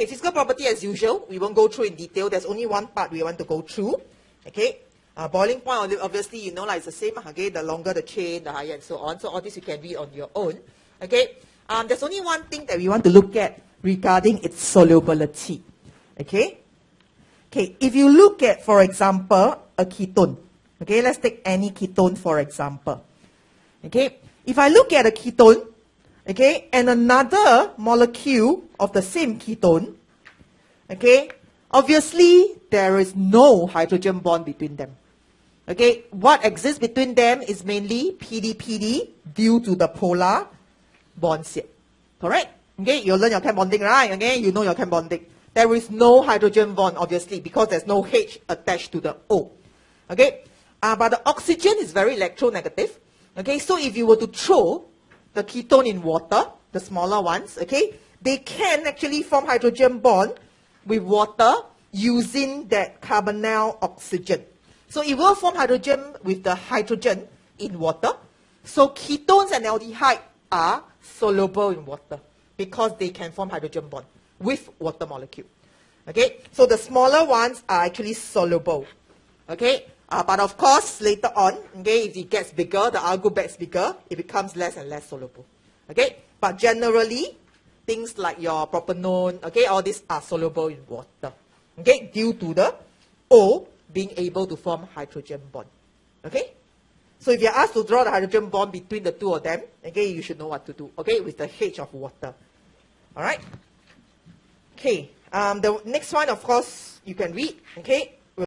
Okay, physical property as usual. We won't go through in detail. There's only one part we want to go through. Okay. Boiling point, obviously, you know, like it's the same. Okay, the longer the chain, the higher, and so on. So all this you can read on your own. Okay. There's only one thing that we want to look at regarding its solubility. Okay. Okay. If you look at, for example, a ketone. Okay. Let's take any ketone, for example. Okay. If I look at a ketone, okay, and another molecule of the same ketone, okay, obviously there is no hydrogen bond between them. Okay, what exists between them is mainly PD-PD due to the polar bonds here. Correct? Okay, you learn your chem bonding, right? Okay, you know your chem bonding. There is no hydrogen bond, obviously, because there's no H attached to the O. Okay, but the oxygen is very electronegative. Okay, so if you were to throw the ketone in water, the smaller ones, okay, they can actually form hydrogen bond with water using that carbonyl oxygen. So it will form hydrogen with the hydrogen in water. So ketones and aldehyde are soluble in water because they can form hydrogen bond with water molecule. Okay, so the smaller ones are actually soluble. Okay, but of course later on, okay, if it gets bigger, the R group gets bigger, it becomes less and less soluble. Okay, but generally things like your propanone, okay, all these are soluble in water. Okay, due to the O being able to form hydrogen bond. Okay, so if you're asked to draw the hydrogen bond between the two of them, okay, you should know what to do. Okay, with the H of water. All right. Okay. The next one, of course, you can read. Okay.